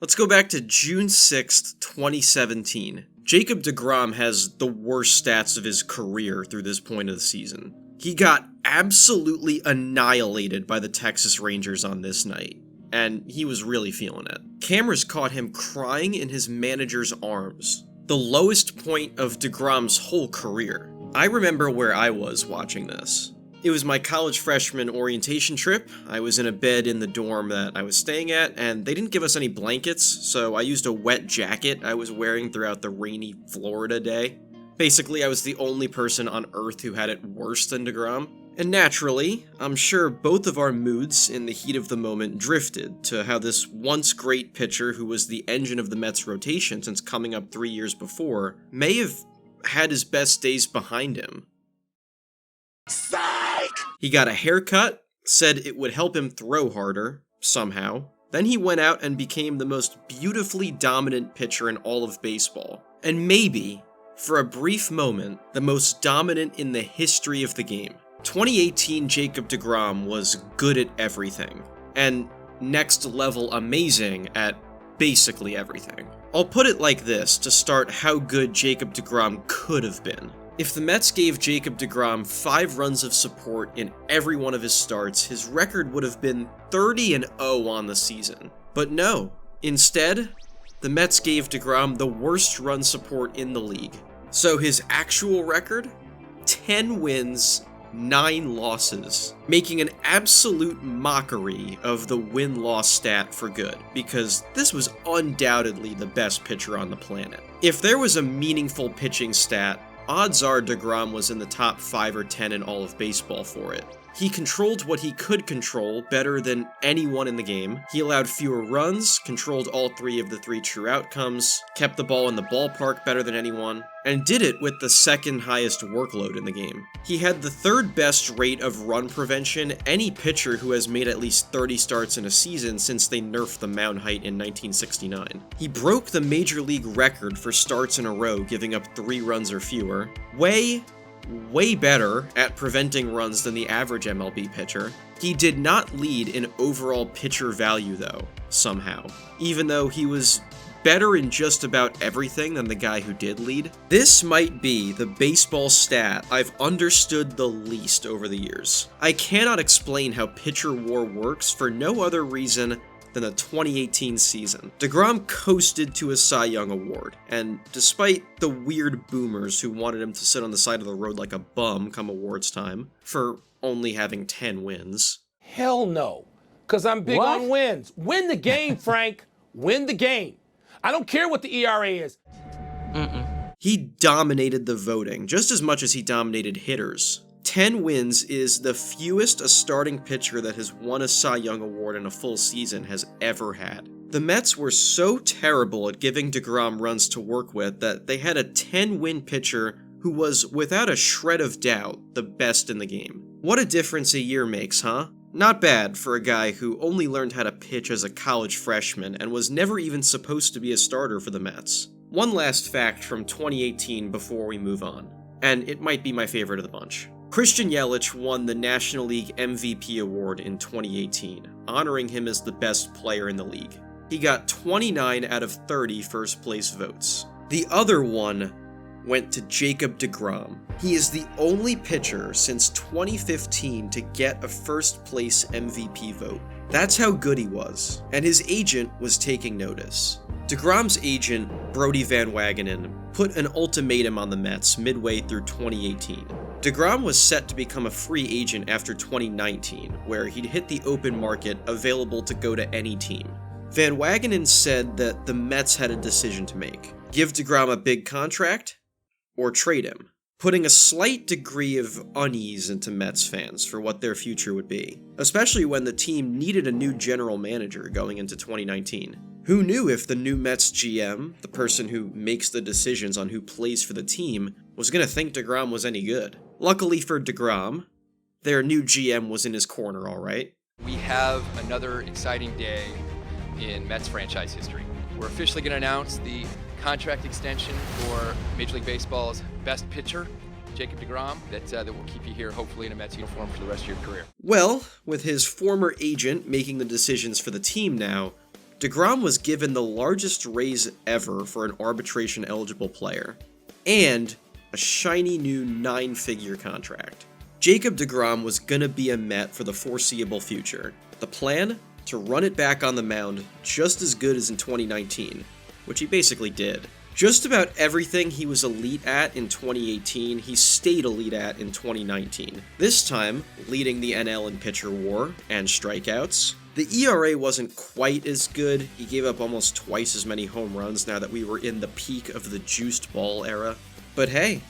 Let's go back to June 6th, 2017. Jacob deGrom has the worst stats of his career through this point of the season. He got absolutely annihilated by the Texas Rangers on this night, and he was really feeling it. Cameras caught him crying in his manager's arms, the lowest point of deGrom's whole career. I remember where I was watching this. It was my college freshman orientation trip. I was in a bed in the dorm that I was staying at, and they didn't give us any blankets, so I used a wet jacket I was wearing throughout the rainy Florida day. Basically, I was the only person on Earth who had it worse than deGrom. And naturally, I'm sure both of our moods in the heat of the moment drifted to how this once great pitcher who was the engine of the Mets rotation since coming up 3 years before may have had his best days behind him. He got a haircut, said it would help him throw harder, somehow. Then he went out and became the most beautifully dominant pitcher in all of baseball. And maybe, for a brief moment, the most dominant in the history of the game. 2018 Jacob deGrom was good at everything, and next level amazing at basically everything. I'll put it like this to start how good Jacob deGrom could have been. If the Mets gave Jacob deGrom 5 runs of support in every one of his starts, his record would have been 30-0 on the season. But no, instead, the Mets gave deGrom the worst run support in the league. So his actual record? 10 wins, 9 losses, making an absolute mockery of the win-loss stat for good, because this was undoubtedly the best pitcher on the planet. If there was a meaningful pitching stat, odds are deGrom was in the top 5 or 10 in all of baseball for it. He controlled what he could control better than anyone in the game. He allowed fewer runs, controlled all 3 of the 3 true outcomes, kept the ball in the ballpark better than anyone, and did it with the second highest workload in the game. He had the 3rd best rate of run prevention any pitcher who has made at least 30 starts in a season since they nerfed the mound height in 1969. He broke the major league record for starts in a row giving up 3 runs or fewer. Way better at preventing runs than the average MLB pitcher. He did not lead in overall pitcher value though, somehow, even though he was better in just about everything than the guy who did lead. This might be the baseball stat I've understood the least over the years. I cannot explain how pitcher war works for no other reason than the 2018 season. deGrom coasted to a Cy Young award, and despite the weird boomers who wanted him to sit on the side of the road like a bum come awards time, for only having 10 wins. Hell no, because I'm big on wins. Win the game, Frank. Win the game. I don't care what the ERA is. He dominated the voting, just as much as he dominated hitters. 10 wins is the fewest a starting pitcher that has won a Cy Young award in a full season has ever had. The Mets were so terrible at giving deGrom runs to work with that they had a 10-win pitcher who was, without a shred of doubt, the best in the game. What a difference a year makes, huh? Not bad for a guy who only learned how to pitch as a college freshman and was never even supposed to be a starter for the Mets. One last fact from 2018 before we move on, and it might be my favorite of the bunch. Christian Yelich won the National League MVP award in 2018, honoring him as the best player in the league. He got 29 out of 30 first place votes. The other one went to Jacob deGrom. He is the only pitcher since 2015 to get a first place MVP vote. That's how good he was, and his agent was taking notice. deGrom's agent, Brodie Van Wagenen, put an ultimatum on the Mets midway through 2018. deGrom was set to become a free agent after 2019, where he'd hit the open market available to go to any team. Van Wagenen said that the Mets had a decision to make. Give deGrom a big contract, or trade him, putting a slight degree of unease into Mets fans for what their future would be, especially when the team needed a new general manager going into 2019. Who knew if the new Mets GM, the person who makes the decisions on who plays for the team, was going to think deGrom was any good? Luckily for deGrom, their new GM was in his corner, all right. We have another exciting day in Mets franchise history. We're officially going to announce the contract extension for Major League Baseball's best pitcher, Jacob deGrom, that will keep you here hopefully in a Mets uniform for the rest of your career. Well, with his former agent making the decisions for the team now, deGrom was given the largest raise ever for an arbitration-eligible player, and a shiny new 9-figure contract. Jacob deGrom was gonna be a Met for the foreseeable future. The plan? To run it back on the mound just as good as in 2019, which he basically did. Just about everything he was elite at in 2018, he stayed elite at in 2019. This time, leading the NL in pitcher WAR and strikeouts. The ERA wasn't quite as good. He gave up almost twice as many home runs now that we were in the peak of the juiced ball era. But hey,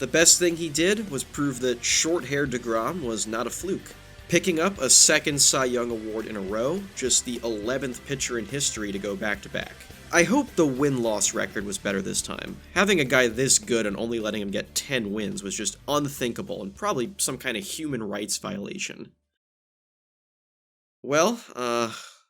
the best thing he did was prove that short-haired deGrom was not a fluke. Picking up a second Cy Young Award in a row, just the 11th pitcher in history to go back-to-back. I hope the win-loss record was better this time. Having a guy this good and only letting him get 10 wins was just unthinkable and probably some kind of human rights violation. Well,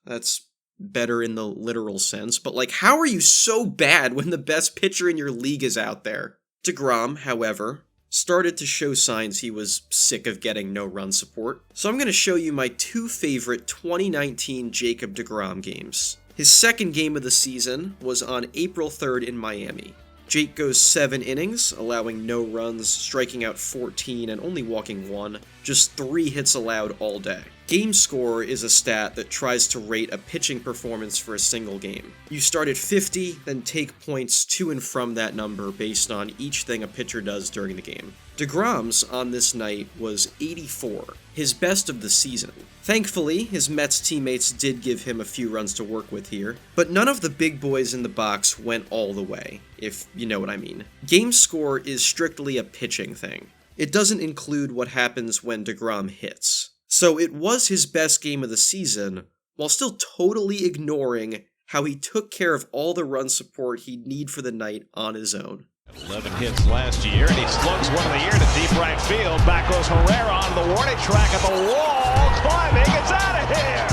that's better in the literal sense, but like, how are you so bad when the best pitcher in your league is out there? deGrom, however, started to show signs he was sick of getting no run support, so I'm going to show you my 2 favorite 2019 Jacob deGrom games. His second game of the season was on April 3rd in Miami. Jake goes 7 innings, allowing no runs, striking out 14 and only walking 1, just 3 hits allowed all day. Game score is a stat that tries to rate a pitching performance for a single game. You start at 50, then take points to and from that number based on each thing a pitcher does during the game. deGrom's on this night was 84, his best of the season. Thankfully, his Mets teammates did give him a few runs to work with here, but none of the big boys in the box went all the way, if you know what I mean. Game score is strictly a pitching thing. It doesn't include what happens when deGrom hits. So it was his best game of the season, while still totally ignoring how he took care of all the run support he'd need for the night on his own. 11 hits last year, and he slugs one in the air to deep right field. Back goes Herrera on the warning track at the wall, climbing, it's out of here!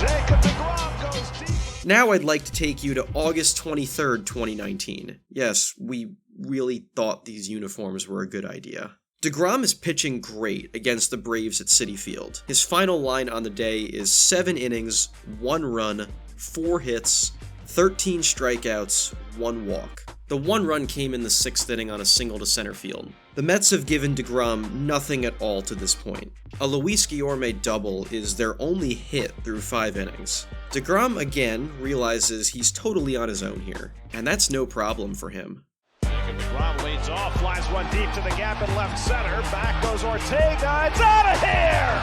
Jacob deGrom goes deep. Now I'd like to take you to August 23rd, 2019. Yes, we really thought these uniforms were a good idea. deGrom is pitching great against the Braves at Citi Field. His final line on the day is 7 innings, 1 run, 4 hits, 13 strikeouts, 1 walk. The 1 run came in the 6th inning on a single to center field. The Mets have given deGrom nothing at all to this point. A Luis Guillorme double is their only hit through 5 innings. deGrom again realizes he's totally on his own here, and that's no problem for him. Jacob deGrom leads off, flies one deep to the gap in left center. Back goes Ortega, it's out of here!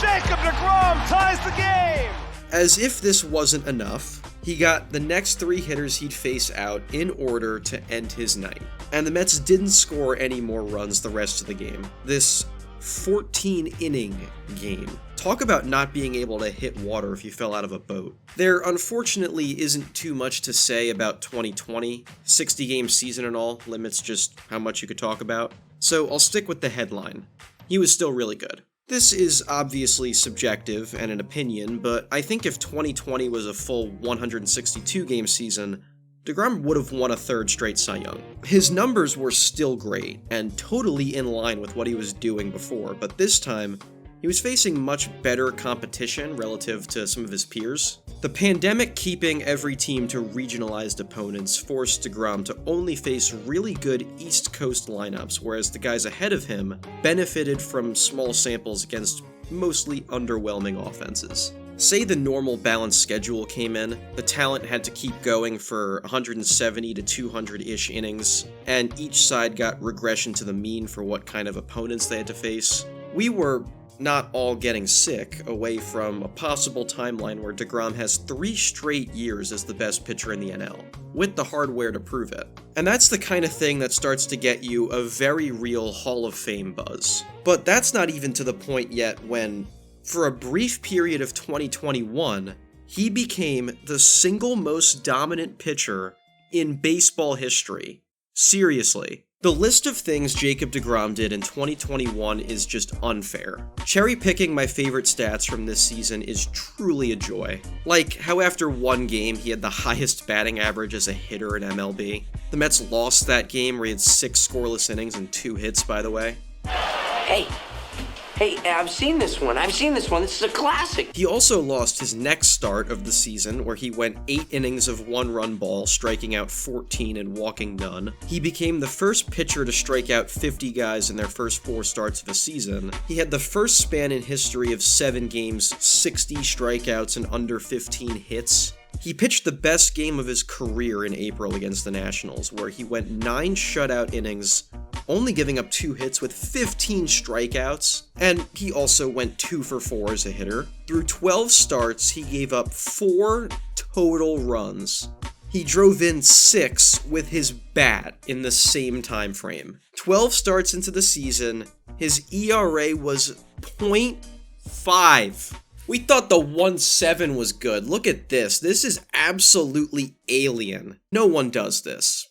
Jacob deGrom ties the game! As if this wasn't enough, he got the next 3 hitters he'd face out in order to end his night. And the Mets didn't score any more runs the rest of the game. This 14-inning game. Talk about not being able to hit water if you fell out of a boat. There unfortunately isn't too much to say about 2020. 60-game season and all limits just how much you could talk about. So I'll stick with the headline. He was still really good. This is obviously subjective and an opinion, but I think if 2020 was a full 162-game season, deGrom would have won a 3rd straight Cy Young. His numbers were still great, and totally in line with what he was doing before, but this time, he was facing much better competition relative to some of his peers. The pandemic keeping every team to regionalized opponents forced deGrom to only face really good East Coast lineups, whereas the guys ahead of him benefited from small samples against mostly underwhelming offenses. Say the normal balanced schedule came in, the talent had to keep going for 170 to 200-ish innings, and each side got regression to the mean for what kind of opponents they had to face. We were not all getting sick away from a possible timeline where deGrom has 3 straight years as the best pitcher in the NL, with the hardware to prove it. And that's the kind of thing that starts to get you a very real Hall of Fame buzz. But that's not even to the point yet when, for a brief period of 2021, he became the single most dominant pitcher in baseball history. Seriously. The list of things Jacob deGrom did in 2021 is just unfair. Cherry-picking my favorite stats from this season is truly a joy. Like how after 1 game he had the highest batting average as a hitter in MLB. The Mets lost that game where he had 6 scoreless innings and 2 hits, by the way. Hey, Hey, I've seen this one. This is a classic. He also lost his next start of the season, where he went 8 innings of 1-run ball, striking out 14 and walking none. He became the first pitcher to strike out 50 guys in their first 4 starts of a season. He had the first span in history of 7 games, 60 strikeouts and under 15 hits. He pitched the best game of his career in April against the Nationals, where he went 9 shutout innings, only giving up 2 hits with 15 strikeouts, and he also went 2 for 4 as a hitter. Through 12 starts, he gave up 4 total runs. He drove in 6 with his bat in the same time frame. 12 starts into the season, his ERA was .5. We thought the 1.7 was good. Look at this. This is absolutely alien. No one does this.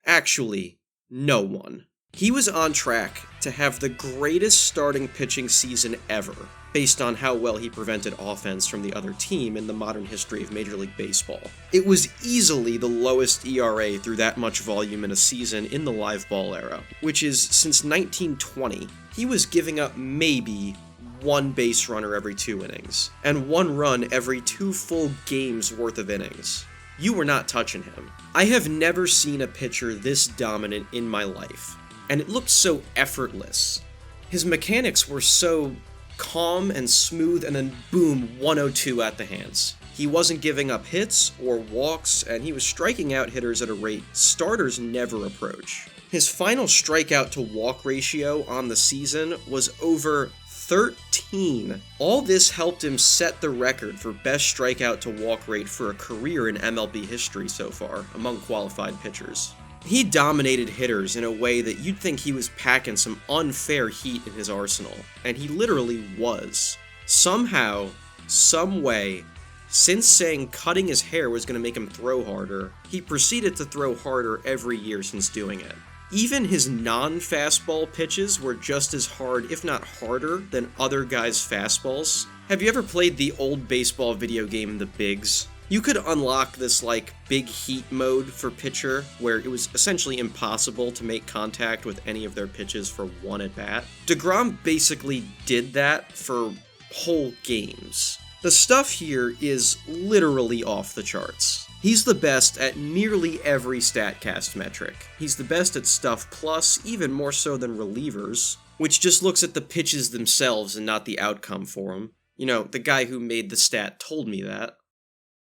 Actually, no one. He was on track to have the greatest starting pitching season ever, based on how well he prevented offense from the other team in the modern history of Major League Baseball. It was easily the lowest ERA through that much volume in a season in the live ball era, which is since 1920. He was giving up maybe 1 base runner every 2 innings, and 1 run every 2 full games worth of innings. You were not touching him. I have never seen a pitcher this dominant in my life, and it looked so effortless. His mechanics were so calm and smooth, and then boom, 102 at the hands. He wasn't giving up hits or walks, and he was striking out hitters at a rate starters never approach. His final strikeout to walk ratio on the season was over 13. All this helped him set the record for best strikeout to walk rate for a career in MLB history so far, among qualified pitchers. He dominated hitters in a way that you'd think he was packing some unfair heat in his arsenal, and he literally was. Somehow, some way, since saying cutting his hair was going to make him throw harder, he proceeded to throw harder every year since doing it. Even his non-fastball pitches were just as hard, if not harder, than other guys' fastballs. Have you ever played the old baseball video game The Bigs? You could unlock this, big heat mode for pitcher, where it was essentially impossible to make contact with any of their pitches for 1 at-bat. deGrom basically did that for whole games. The stuff here is literally off the charts. He's the best at nearly every StatCast metric. He's the best at Stuff Plus, even more so than relievers, which just looks at the pitches themselves and not the outcome for him. You know, the guy who made the stat told me that.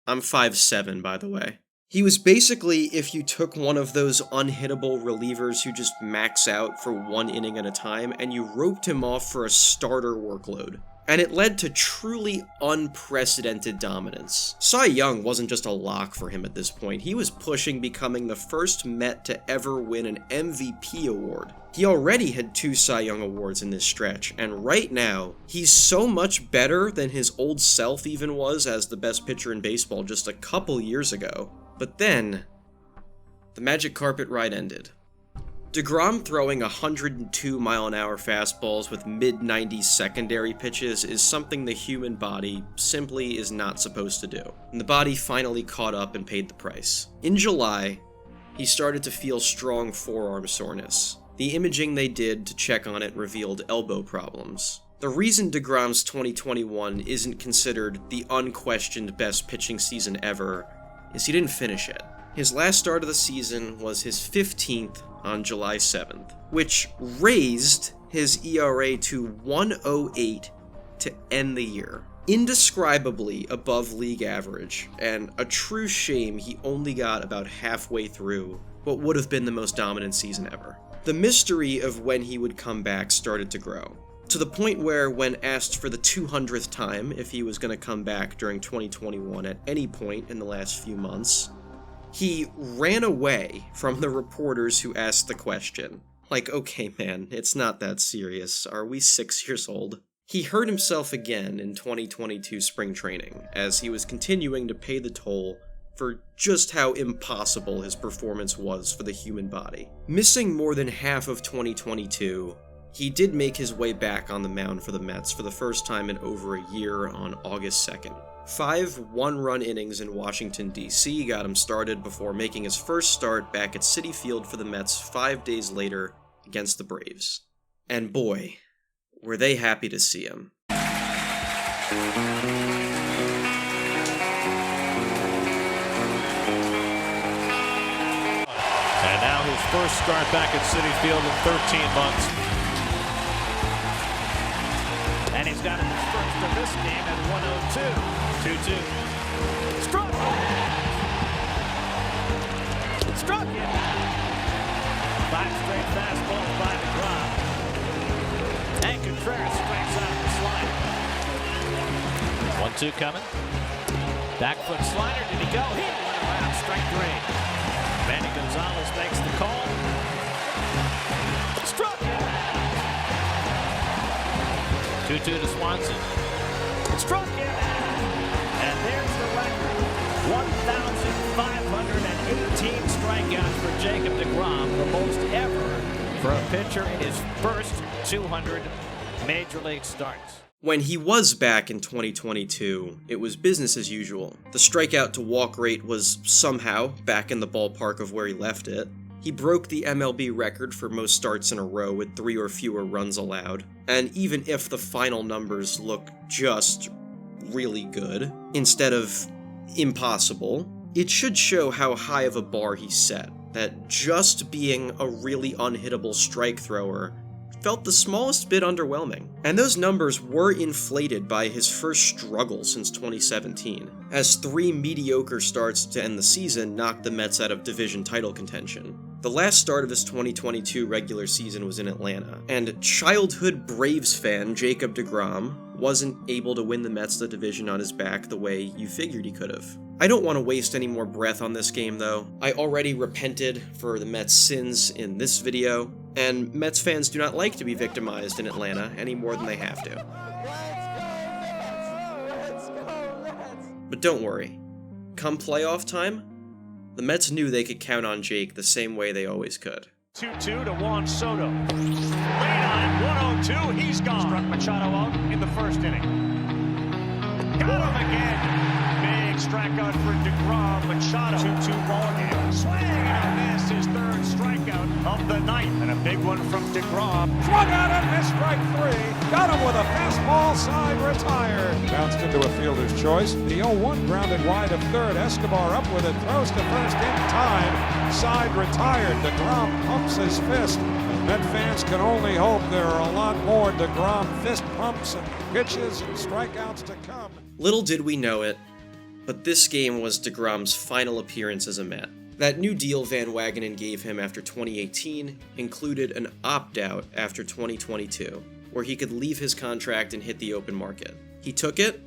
I'm 5'7", by the way. He was basically if you took one of those unhittable relievers who just max out for 1 inning at a time and you roped him off for a starter workload. And it led to truly unprecedented dominance. Cy Young wasn't just a lock for him at this point, he was pushing becoming the first Met to ever win an MVP award. He already had 2 Cy Young awards in this stretch, and right now, he's so much better than his old self even was as the best pitcher in baseball just a couple years ago. But then, the magic carpet ride ended. deGrom throwing 102-mile-an-hour fastballs with mid-90s secondary pitches is something the human body simply is not supposed to do, and the body finally caught up and paid the price. In July, he started to feel strong forearm soreness. The imaging they did to check on it revealed elbow problems. The reason deGrom's 2021 isn't considered the unquestioned best pitching season ever is he didn't finish it. His last start of the season was his 15th on July 7th, which raised his ERA to 1.08 to end the year. Indescribably above league average, and a true shame he only got about halfway through what would have been the most dominant season ever. The mystery of when he would come back started to grow, to the point where when asked for the 200th time if he was going to come back during 2021 at any point in the last few months, he ran away from the reporters who asked the question. Like, okay man, it's not that serious. Are we 6 years old? He hurt himself again in 2022 spring training, as he was continuing to pay the toll for just how impossible his performance was for the human body. Missing more than half of 2022, he did make his way back on the mound for the Mets for the first time in over a year on August 2nd. 5 one-run innings in Washington, D.C. got him started before making his first start back at Citi Field for the Mets 5 days later against the Braves. And boy, were they happy to see him. And now his first start back at Citi Field in 13 months. And he's got his first of this game at 102. 2-2. Struck! Struck him! 5 straight fastballs by deGrom. And Contreras strikes out the slider. 1-2 coming. Back foot slider. Did he go? He went around. Strike 3. Manny Gonzalez makes the call. Struck him. 2-2 to Swanson. Struck him. And there's the record. 1,518 strikeouts for Jacob deGrom, the most ever for a pitcher in his first 200 Major League starts. When he was back in 2022, it was business as usual. The strikeout to walk rate was somehow back in the ballpark of where he left it. He broke the MLB record for most starts in a row with 3 or fewer runs allowed. And even if the final numbers look just really good, instead of impossible, it should show how high of a bar he set, that just being a really unhittable strike thrower felt the smallest bit underwhelming. And those numbers were inflated by his first struggle since 2017, as 3 mediocre starts to end the season knocked the Mets out of division title contention. The last start of his 2022 regular season was in Atlanta, and childhood Braves fan Jacob deGrom wasn't able to win the Mets the division on his back the way you figured he could have. I don't want to waste any more breath on this game though. I already repented for the Mets' sins in this video, and Mets fans do not like to be victimized in Atlanta any more than they have to. But don't worry. Come playoff time, the Mets knew they could count on Jake the same way they always could. 2-2 to Juan Soto. Late on it, 102, he's gone. Struck Machado out in the first inning. Got him again. Big strikeout for deGrom. Machado. 2-2 ball game. Swing and a miss, his 3rd strikeout of the night. And a big one from deGrom. Swung out and missed strike 3. Got him with a fastball, side retired. Bounced into a fielder's choice. The 0-1 grounded wide of third. Escobar up with it. Throws to first in time. Side retired. deGrom pumps his fist. Met fans can only hope there are a lot more deGrom fist pumps and pitches and strikeouts to come. Little did we know it, but this game was deGrom's final appearance as a Met. That new deal Van Wagenen gave him after 2018 included an opt-out after 2022, where he could leave his contract and hit the open market. He took it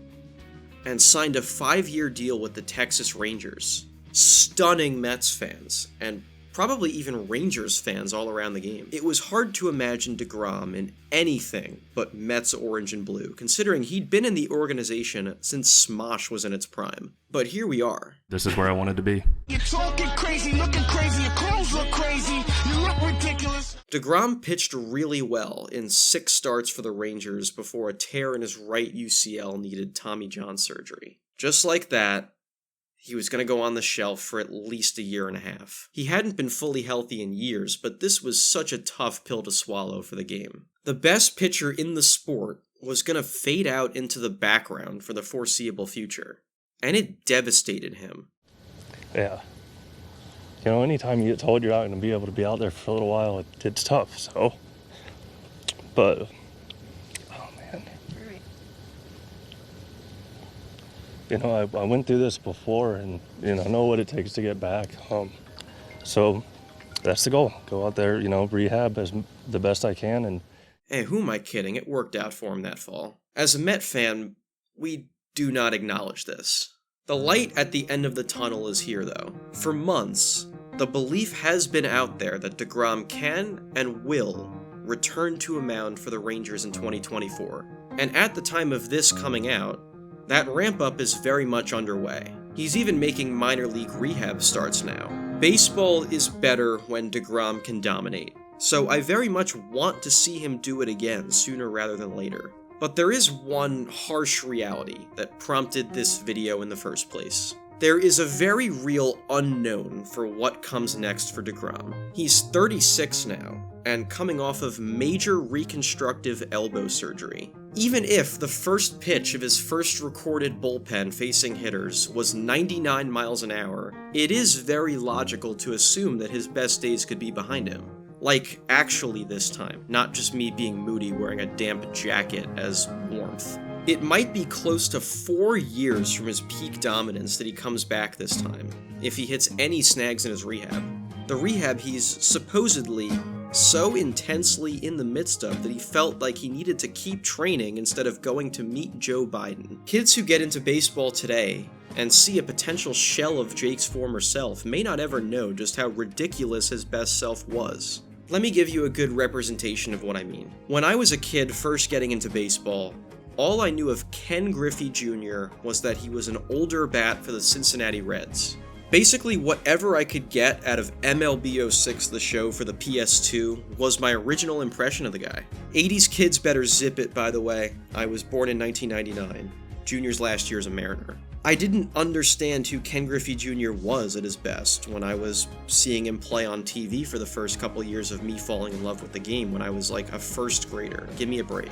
and signed a 5-year deal with the Texas Rangers. Stunning Mets fans, and probably even Rangers fans all around the game. It was hard to imagine deGrom in anything but Mets orange and blue, considering he'd been in the organization since Smosh was in its prime. But here we are. This is where I wanted to be. You're talking crazy, looking crazy, your clothes look crazy, you look ridiculous. deGrom pitched really well in 6 starts for the Rangers before a tear in his right UCL needed Tommy John surgery. Just like that, he was going to go on the shelf for at least a year and a half. He hadn't been fully healthy in years, but this was such a tough pill to swallow for the game. The best pitcher in the sport was going to fade out into the background for the foreseeable future, and it devastated him. Yeah. You know, anytime you get told you're not going to be able to be out there for a little while, it's tough, so. But, oh man. You know, I went through this before and, you know what it takes to get back. So that's the goal. Go out there, you know, rehab as the best I can. And hey, who am I kidding? It worked out for him that fall. As a Met fan, we do not acknowledge this. The light at the end of the tunnel is here, though. For months, the belief has been out there that deGrom can and will return to a mound for the Rangers in 2024. And at the time of this coming out, that ramp-up is very much underway. He's even making minor league rehab starts now. Baseball is better when deGrom can dominate, so I very much want to see him do it again sooner rather than later. But there is one harsh reality that prompted this video in the first place. There is a very real unknown for what comes next for deGrom. He's 36 now, and coming off of major reconstructive elbow surgery. Even if the first pitch of his first recorded bullpen facing hitters was 99 miles an hour, it is very logical to assume that his best days could be behind him. Like, actually this time, not just me being moody wearing a damp jacket as warmth. It might be close to 4 years from his peak dominance that he comes back this time, if he hits any snags in his rehab. The rehab he's supposedly so intensely in the midst of that he felt like he needed to keep training instead of going to meet Joe Biden. Kids who get into baseball today and see a potential shell of Jake's former self may not ever know just how ridiculous his best self was. Let me give you a good representation of what I mean. When I was a kid first getting into baseball, all I knew of Ken Griffey Jr. was that he was an older bat for the Cincinnati Reds. Basically, whatever I could get out of MLB06 The Show for the PS2 was my original impression of the guy. 80s kids better zip it, by the way. I was born in 1999. Junior's last year as a Mariner. I didn't understand who Ken Griffey Jr. was at his best when I was seeing him play on TV for the first couple years of me falling in love with the game when I was like a first grader. Give me a break.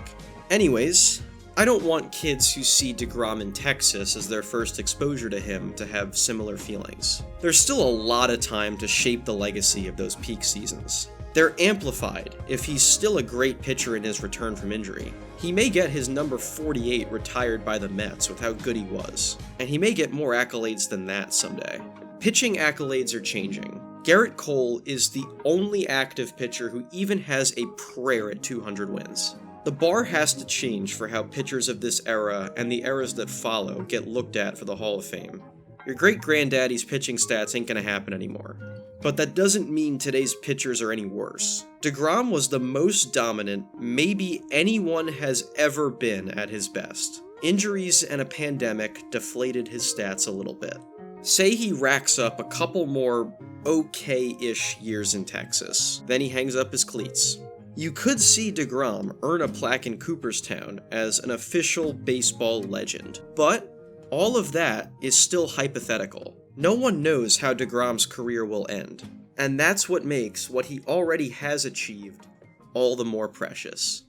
Anyways, I don't want kids who see deGrom in Texas as their first exposure to him to have similar feelings. There's still a lot of time to shape the legacy of those peak seasons. They're amplified if he's still a great pitcher in his return from injury. He may get his number 48 retired by the Mets with how good he was, and he may get more accolades than that someday. Pitching accolades are changing. Garrett Cole is the only active pitcher who even has a prayer at 200 wins. The bar has to change for how pitchers of this era and the eras that follow get looked at for the Hall of Fame. Your great-granddaddy's pitching stats ain't gonna happen anymore. But that doesn't mean today's pitchers are any worse. deGrom was the most dominant maybe anyone has ever been at his best. Injuries and a pandemic deflated his stats a little bit. Say he racks up a couple more okay-ish years in Texas, then he hangs up his cleats. You could see deGrom earn a plaque in Cooperstown as an official baseball legend, but all of that is still hypothetical. No one knows how deGrom's career will end, and that's what makes what he already has achieved all the more precious.